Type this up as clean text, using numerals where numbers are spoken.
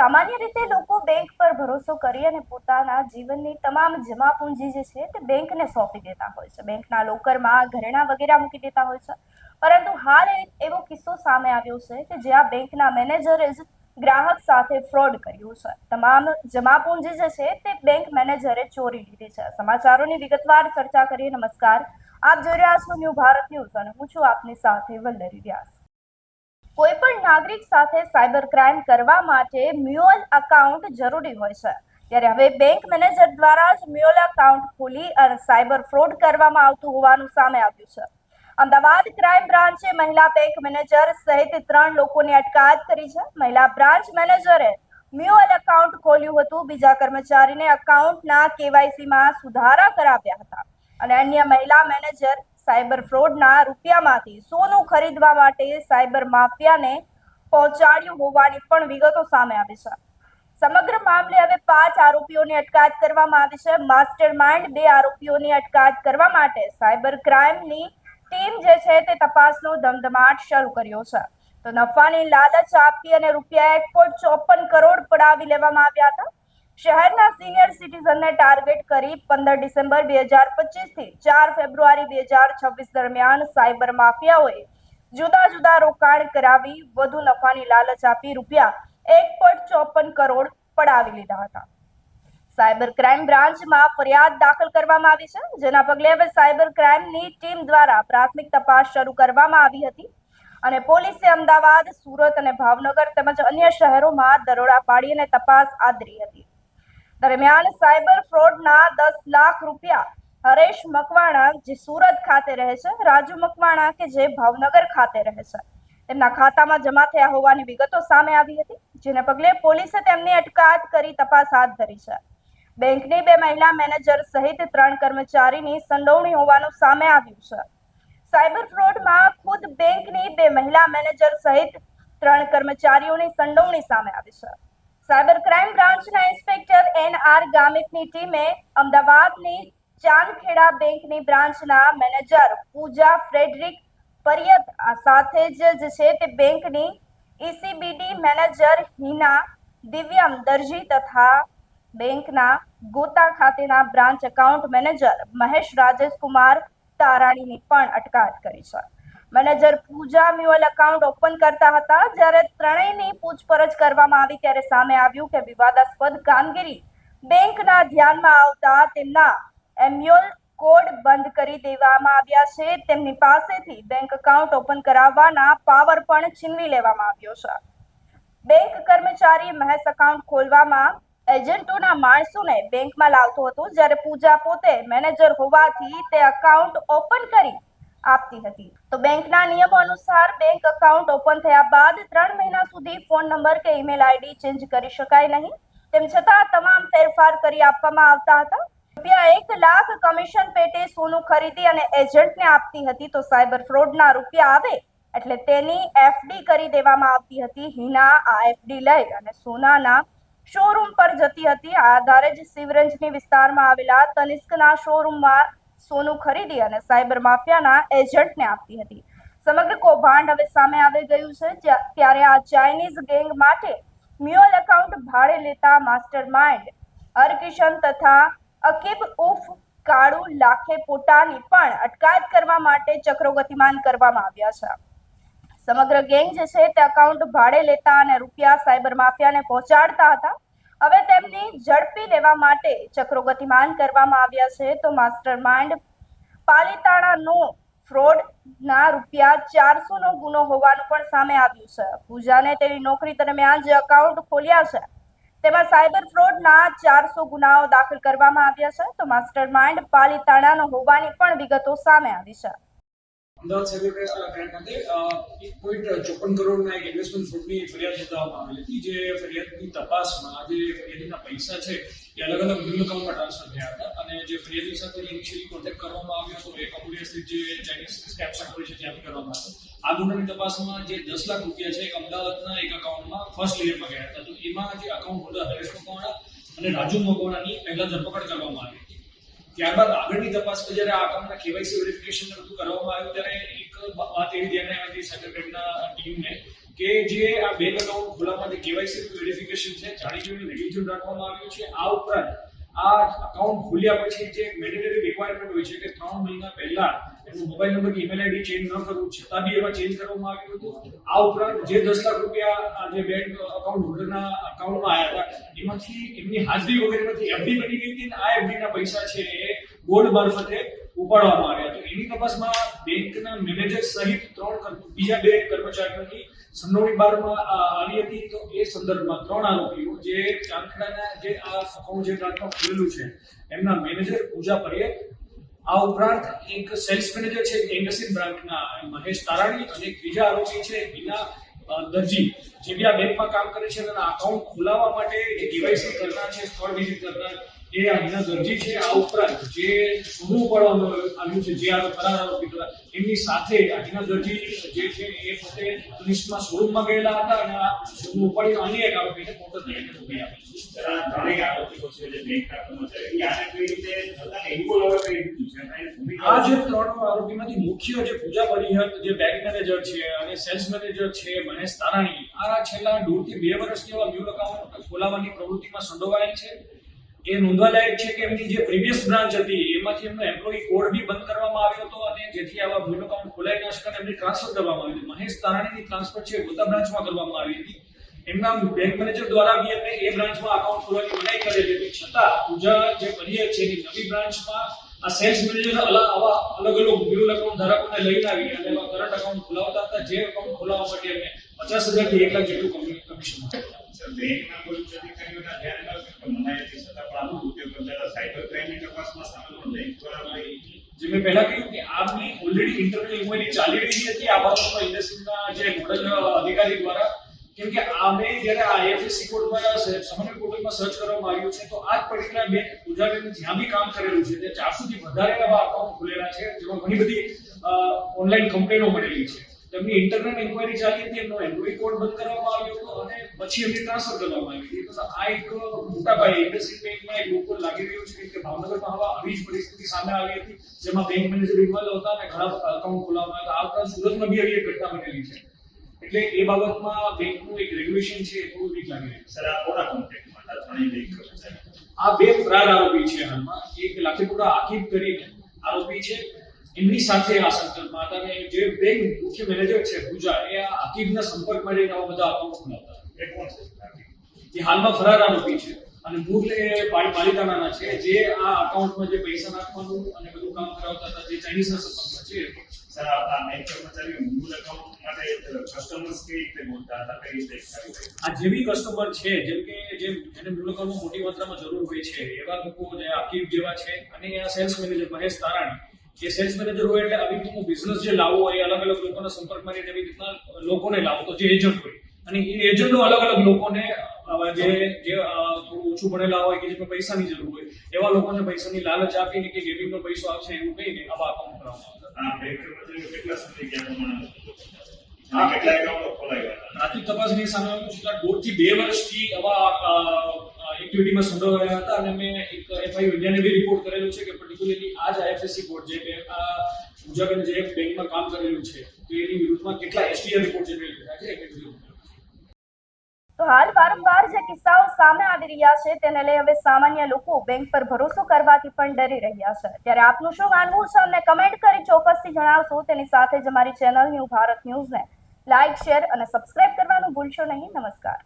સામાન્ય રીતે લોકો બેંક પર ભરોસો કરી અને પોતાના જીવનની તમામ જમા પૂંજી જે છે તે બેંકને સોંપી દેતા હોય છે. બેંકના લોકરમાં ઘરેણાં વગેરે મૂકી દેતા હોય છે. પરંતુ હાલ એવો કિસ્સો સામે આવ્યો છે કે જ્યાં બેંકના મેનેજરે જ ગ્રાહક સાથે ફ્રોડ કર્યું છે. તમામ જમા પૂંજી જે છે તે બેંક મેનેજરે ચોરી લીધી છે. સમાચારોની વિગતવાર ચર્ચા કરીએ. નમસ્કાર, આપ જોઈ રહ્યા છો ન્યૂ ભારત ન્યૂઝ અને હું છું આપની સાથે વલ્લરી વ્યાસ. કોઈ પણ નાગરિક સાથે સાયબર ક્રાઇમ કરવા માટે મ્યુઅલ એકાઉન્ટ જરૂરી હોય છે. ત્યારે હવે બેંક મેનેજર દ્વારા જ મ્યુઅલ એકાઉન્ટ ખોલી અને સાયબર ફ્રોડ કરવામાં આવતું હોવાનું સામે આવ્યું છે. અમદાવાદ ક્રાઇમ બ્રાન્ચે મહિલા બેંક મેનેજર સહિત 3 લોકોની અટકાયત કરી છે. મહિલા બ્રાન્ચ મેનેજરે મ્યુઅલ એકાઉન્ટ ખોલ્યું હતું. બીજા કર્મચારીને એકાઉન્ટના કેવાયસીમાં સુધારા કરાવ્યા હતા અને અન્ય મહિલા મેનેજર સાયબર ફ્રોડના રૂપિયામાંથી સોનું ખરીદવા માટે સાયબર માફિયાને પહોંચાડ્યું હોવાની પણ વિગતો સામે આવી છે. સમગ્ર મામલે હવે 5 આરોપીઓની અટકાયત કરવામાં આવી છે. માસ્ટર માઇન્ડ 2 આરોપીઓની અટકાયત કરવા માટે સાયબર ક્રાઇમની ટીમ જે છે તે તપાસનો ધમધમાટ શરૂ કર્યો છે. તો નફાની લાલચ આપી અને રૂપિયા 1.54 કરોડ પડાવી લેવામાં આવ્યા હતા. શહેરના સિનિયર સિટીઝનને ટાર્ગેટ કરી 15 ડિસેમ્બર 2025 થી 4 ફેબ્રુઆરી 2026 દરમિયાન સાયબર માફિયાઓએ જુદા જુદા રોકાણ કરાવી વધુ નફાની લાલચ આપી રૂપિયા 1.54 કરોડ પડાવી લીધા હતા. સાયબર ક્રાઇમ બ્રાન્ચમાં ફરિયાદ દાખલ કરવામાં આવી છે, જેના પગલે હવે સાયબર ક્રાઇમની ટીમ દ્વારા પ્રાથમિક તપાસ શરૂ કરવામાં આવી હતી અને પોલીસે અમદાવાદ, સુરત અને ભાવનગર તેમજ અન્ય શહેરોમાં દરોડા પાડી અને તપાસ હાથ ધરી હતી. દરમિયાન સાયબર ફ્રોડના 10 લાખ રૂપિયા હરેશ મકવાણા જે સુરત ખાતે રહે છે, રાજુ મકવાણા કે જે ભાવનગર ખાતે રહે છે, તેમના ખાતામાં જમા થયા હોવાની વિગતો સામે આવી હતી, જેને પગલે પોલીસે તેમની અટકાયત કરી તપાસ હાથ ધરી છે. બેંકની 2 મહિલા મેનેજર સહિત 3 કર્મચારીની સંડોવણી હોવાનું સામે આવ્યું છે. સાયબર ફ્રોડમાં ખુદ બેંકની 2 મહિલા મેનેજર સહિત 3 કર્મચારીઓની સંડોવણી સામે આવી છે. સાયબર ક્રાઇમ બ્રાન્ચના ઇન્સ્પેક્ટર NR ગામિતની ટીમે અમદાવાદની ચાંદખેડા બેંકની બ્રાન્ચના મેનેજર પૂજા ફ્રેડરિક પરિયત સાથે જ છે તે બેંકની ECBD મેનેજર હિના દિવ્યમ દરજી તથા બેંકના ગોતા ખાતેના branch account manager Mahesh Rajesh Kumar તારાણીની પણ અટકાયત કરી છે. Manager Pooja mule account open કરતા હતા. જ્યારે ત્રણેયની પૂછપરછ કરવામાં આવી ત્યારે સામે આવ્યું કે વિવાદાસ્પદ કામગીરી બેંકના ધ્યાનમાં આવતા તેમના મ્યુઅલ કોડ બંધ કરી દેવામાં આવ્યા છે. તેમની પાસેથી બેંક એકાઉન્ટ ઓપન કરાવવાના પાવર પણ છીનવી લેવામાં આવ્યો છે. બેંક કર્મચારી મહેશ એકાઉન્ટ ખોલવામાં એજન્ટોના માણસોને બેંકમાં લાવતો હતો, જ્યારે પૂજા પોતે મેનેજર હોવાથી તે એકાઉન્ટ ઓપન કરી આપતી હતી. તો બેંકના નિયમો અનુસાર બેંક એકાઉન્ટ ઓપન થયા બાદ 3 મહિના સુધી ફોન નંબર કે ઈમેલ આઈડી ચેન્જ કરી શકાય નહીં. તેમ છતાં તમામ ફેરફાર કરી આપવામાં આવતા હતા. રૂપિયા 1 લાખ કમિશન પેટે સોનું ખરીદી અને એજન્ટને આપતી હતી. તો સાયબર ફ્રોડના રૂપિયા આવે એટલે તેની FD કરી દેવામાં આવતી હતી. હિના આ FD લઈ અને સોનાના શોરૂમ પર જતી હતી. આ આધારે જ શિવરંજની વિસ્તારમાં આવેલા તનિષ્કના શોરૂમમાં સોનું ખરીદી અને સાયબર માફિયાના એજન્ટને આપતી હતી. સમગ્ર કૌભાંડ હવે સામે આવી ગયું છે. ત્યારે આ ચાઇનીઝ ગેંગ માટે મ્યુઅલ એકાઉન્ટ ભાડે લેતા માસ્ટર માઇન્ડ હરકિશન તથા અકીબ ઉફ કાળુ લાખે પોતાની પણ અટકાયત કરવા માટે ચક્રો ગતિમાન કરવામાં આવ્યા છે. સમગ્ર ગેંગ જે છે તે એકાઉન્ટ ભાડે લેતા અને રૂપિયા સાયબર માફિયાને પહોંચાડતા હતા. હવે તેમની ઝડપી લેવા માટે ચક્રો ગતિમાન કરવામાં આવ્યા છે. તો માસ્ટર માઇન્ડ પાલિતાણાનો ફ્રોડના રૂપિયા 400નો ગુનો હોવાનું પણ સામે આવ્યું છે. પૂજાને તેની નોકરી દરમિયાન જે એકાઉન્ટ ખોલ્યા છે તેમાં સાયબર ફ્રોડના 400 ગુનાઓ દાખલ કરવામાં આવ્યા છે. તો માસ્ટર માઇન્ડ પાલિતાણાનો હોવાની પણ વિગતો સામે આવી છે. અમદાવાદ સાયબર ક્રાઇમ ખાતે 1.54 કરોડના એક ઇન્વેસ્ટમેન્ટ ફ્રોડની ફરિયાદ નોંધવામાં આવેલી હતી. જે ફરિયાદની તપાસમાં જે ફરિયાદીના પૈસા છે એ અલગ અલગ બેંક એકાઉન્ટમાં ટ્રાન્સફર થયા હતા અને જે ફરિયાદી સાથે ઇનિશિયલી કોન્ટેક્ટ કરવામાં આવ્યો હતો એ કમ્પ્યુટર સ્થિત જે ચાઇનીઝ સ્કેમ સેન્ટર છે ત્યાંથી કરવામાં આવ્યો. આ ગુનાની તપાસમાં જે 10 લાખ રૂપિયા છે એક અમદાવાદના એક એકાઉન્ટમાં ફર્સ્ટ લેયરમાં ગયા હતા. તો એમાં જે એકાઉન્ટ હોલ્ડર હરેશ મકવાણા અને રાજુ મકવાણાની પહેલા ધરપકડ કરવામાં આવી હતી. ત્યારબાદ આગળની તપાસમાં જ્યારે આ એકાઉન્ટના KYC વેરિફિકેશન કરવામાં આવ્યું ત્યારે એક વાત એવી ધ્યાને આવી હતી સાયબર ક્રાઇમના ટીમને કે જે આ બેંક એકાઉન્ટ ખોલાવવા માટે કેવાયસી વેરિફિકેશન છે જાણી જોઈને નેગલિજન્ટ રાખવામાં આવ્યું છે. આ ઉપરાંત આ અકાઉન્ટ ખોલ્યા પછી જે મેન્ડેટરી રિક્વાયરમેન્ટ હોય છે કે 3 મહિના પહેલા એનું મોબાઈલ નંબર કે ઈમેલ આઈડી ચેન્જ ન કરવું, છતાં બી એમાં ચેન્જ કરવામાં આવ્યું હતું. આ ઉપરાંત જે 10 લાખ રૂપિયા જે બેંક અકાઉન્ટ હોલ્ડરના અકાઉન્ટમાં આવ્યા હતા એમાંથી એમની હાજરી વગેરેમાંથી એફડી બની ગઈ હતી અને આ એફડી ના પૈસા છે એ ગોલ્ડ મારફતે ઉપાડવામાં આવ્યા. તો એની તપાસમાં બેંકના મેનેજર સહિત બીજા 2 કર્મચારીઓની સંડોવણી બહારમાં આવી હતી. તો એ સંદર્ભમાં 3 આરોપીઓ જે ચાંદખેડાના જે આ અકાઉન્ટ જે બ્રાન્ચમાં ખુલેલું છે એમના મેનેજર પૂજા પરેખ, આ ઉપરાંત એક સેલ્સ મેનેજર છે ઇન્ડસ્ટ્રી બ્રાન્ચના મહેશ તારાણી અને એક બીજા આરોપી છે બીના દરજી જે બી આ બેંકમાં કામ કરે છે અને અકાઉન્ટ ખોલાવવા માટે જે કેવાયસી કરનાર છે, સ્થળ વિઝિટ કરનાર એ બીના દરજી છે. આ ઉપરાંત જે સોનું ઉપાડવામાં આવ્યું છે જે આ ફરાર આરોપી હતા એમની સાથે બીના દરજી જે છે એ પોતે લિસ્ટમાં શોરૂમમાં ગયેલા હતા અને આ સોનું ઉપાડી અન્ય એક આરોપીને પોતે લઈને ઉભી આપી. આ જે 3 આરોપીમાંથી મુખ્ય જે પૂજા પરિહર જે બેંક મેનેજર છે અને સેલ્સ મેનેજર છે મહેશ તારાણી, આ છેલ્લા 1.5 થી 2 વર્ષથી એવા મ્યુલ એકાઉન્ટ ખોલાવવાની પ્રવૃત્તિમાં સંડોવાયેલ છે. એ નોંધવા લાયક છે કે એમની જે પ્રીવિયસ બ્રાન્ચ હતી એમાંથી એમનો એમ્પ્લોયી કોડ બી બંધ કરવામાં આવ્યો હતો અને જેથી આવા મ્યુલ એકાઉન્ટ ખોલાઈ ન શકે એમની ટ્રાન્સફર કરવામાં આવી હતી. મહેશ તારાણીની ટ્રાન્સફર છે ગોતા બ્રાન્ચમાં કરવામાં આવી હતી. એમના બેંક મેનેજર દ્વારા બી એમને એ બ્રાન્ચમાં અકાઉન્ટ ખોલવાની મનાઈ કરેલી હતી, છતાં પૂજા જે પરિહર છે એની નવી બ્રાન્ચમાં આ સેલ્સ મેનેજર આવા અલગ અલગ મ્યુલ એકાઉન્ટ ધારકોને લઈને આવી અને એવા કરંટ એકાઉન્ટ ખોલાવતા હતા જે એકાઉન્ટ ખોલાવવા માટે એમને 50,000 થી 1 લાખ જેટલું કમિશન મળે. બેંકના પોલીસ અધિકારીઓના ધ્યાન મનાઈ સત્તા પણ ઉદ્યોગ ધંધા સાયબર ક્રાઇમની તપાસમાં સામેલ બેંક દ્વારા જે મેં પહેલા કહ્યું કે આની ઓલરેડી ઇન્ટરનલ ઇન્ક્વાયરી ચાલી રહી હતી આ બાબતમાં ઇન્ડસ્ટ્રીના જે નોડલ અધિકારી દ્વારા, કેમ કે આમે જ્યારે આઈએફએસસી કોડ દ્વારા સામાન્ય પોર્ટલમાં સર્ચ કરવામાં આવ્યું છે તો આ જ પર્ટિક્યુલર બેંક ગુજરાતની જ્યાં બી કામ કરેલું છે તે 400 થી વધારે એવા અકાઉન્ટ ખુલેલા છે જેમાં ઘણી બધી ઓનલાઈન કમ્પ્લેનો મળેલી છે. તેમની ઇન્ટરનલ ઇન્ક્વાયરી ચાલી હતી, એમનો એમ્પ્લોયી કોડ બંધ કરવામાં આવ્યો હતો અને પછી એમની ટ્રાન્સફર કરવામાં આવી હતી. તો આ એક મોટા પાયે ઇન્ડસ્ટ્રી બેંકમાં એક લોકો લાગી રહ્યું છે કે ભાવનગરમાં હવે આવી જ પરિસ્થિતિ સામે આવી હતી જેમાં બેંક મેનેજર ઇન્વોલ્વ હતા અને ઘણા અકાઉન્ટ ખોલાવવામાં આવ્યા. આ ઉપરાંત સુરતમાં બી આવી એક ઘટના બનેલી છે. એટલે એ બાબતમાં બેંકનું એક રેગ્યુલેશન છે એ થોડું વીક લાગી રહ્યું છે. સર આ કોના કોન્ટેક્ટમાં હતા ત્રણેય બેંક કર્મચારી? આ 2 ફરાર આરોપી છે હાલમાં. એક લાખીપુરા આકિબ કરીને આરોપી છે, એમની સાથે આ સંકલ્પમાં હતા અને જે બેંક મુખ્ય મેનેજર છે પૂજા એ આ આકિબના સંપર્કમાં રહીને આવા બધા અકાઉન્ટ ખોલાવતા હતા. એ કોણ છે? જે હાલમાં ફરાર આરોપી છે અને મૂળ એ પાલિતાણાના છે જે આ અકાઉન્ટમાં જે પૈસા નાખવાનું અને બધું કામ કરાવતા હતા જે ચાઇનીઝના સંપર્કમાં છે. સર આ બેંક કર્મચારીઓ મૂળ એકાઉન્ટ માટે કસ્ટમર્સ કઈ રીતે બોલતા હતા, કઈ રીતે આ જે બી કસ્ટમર છે જેમ કે જેને મૂળ એકાઉન્ટમાં મોટી માત્રામાં જરૂર હોય છે એવા લોકો જે આકિબ જેવા છે અને આ સેલ્સ મેનેજર મહેશ તારાણી, એ સેલ્સ મેનેજર હોય એટલે આવી રીતનું બિઝનેસ જે લાવવો હોય અલગ અલગ લોકોના સંપર્કમાં રહીને એવી રીતના લોકોને લાવો તો જે એજન્ટ હોય અને એ એજન્ટો અલગ અલગ લોકોને જે થોડું ઓછું ભણેલા હોય કે જેમાં પૈસાની જરૂર હોય એવા લોકોને પૈસાની લાલચ આપીને કે ગેમિંગનો પૈસો આવશે એવું કહીને આવા અકાઉન્ટ કરવામાં આવતા. આ બેંક કર્મચારીઓ કેટલા સમય ક્યાં પ્રમાણે આ કેટલા એકાઉન્ટો ખોલાવ્યા હતા? પ્રાથમિક તપાસની સામે આવ્યું છે કે 1.5 થી 2 વર્ષથી આવા એક્ટિવિટીમાં સંડોવાયેલા હતા અને મેં એક એફઆઈ ઇન્ડિયાને બી રિપોર્ટ કરેલું છે કે પર્ટિક્યુલરલી આ જ આઈએફએસસી કોડ જે આ પૂજાબેન જે બેંકમાં કામ કરેલું છે તો એની વિરુદ્ધમાં કેટલા એસટીઆર રિપોર્ટ જે મેં લીધા છે એ બધું. તો હાલ વારંવાર જે કિસ્સાઓ સામે આવી રહ્યા છે તેને લઈ હવે સામાન્ય લોકો બેંક પર ભરોસો કરવાથી પણ ડરી રહ્યા છે. ત્યારે આપનું શું માનવું છે અમને કમેન્ટ કરી ચોક્કસથી જણાવશો. તેની સાથે જ અમારી ચેનલ ન્યૂ ભારત ન્યૂઝને લાઇક, શેર અને સબસ્ક્રાઇબ કરવાનું ભૂલશો નહીં. નમસ્કાર.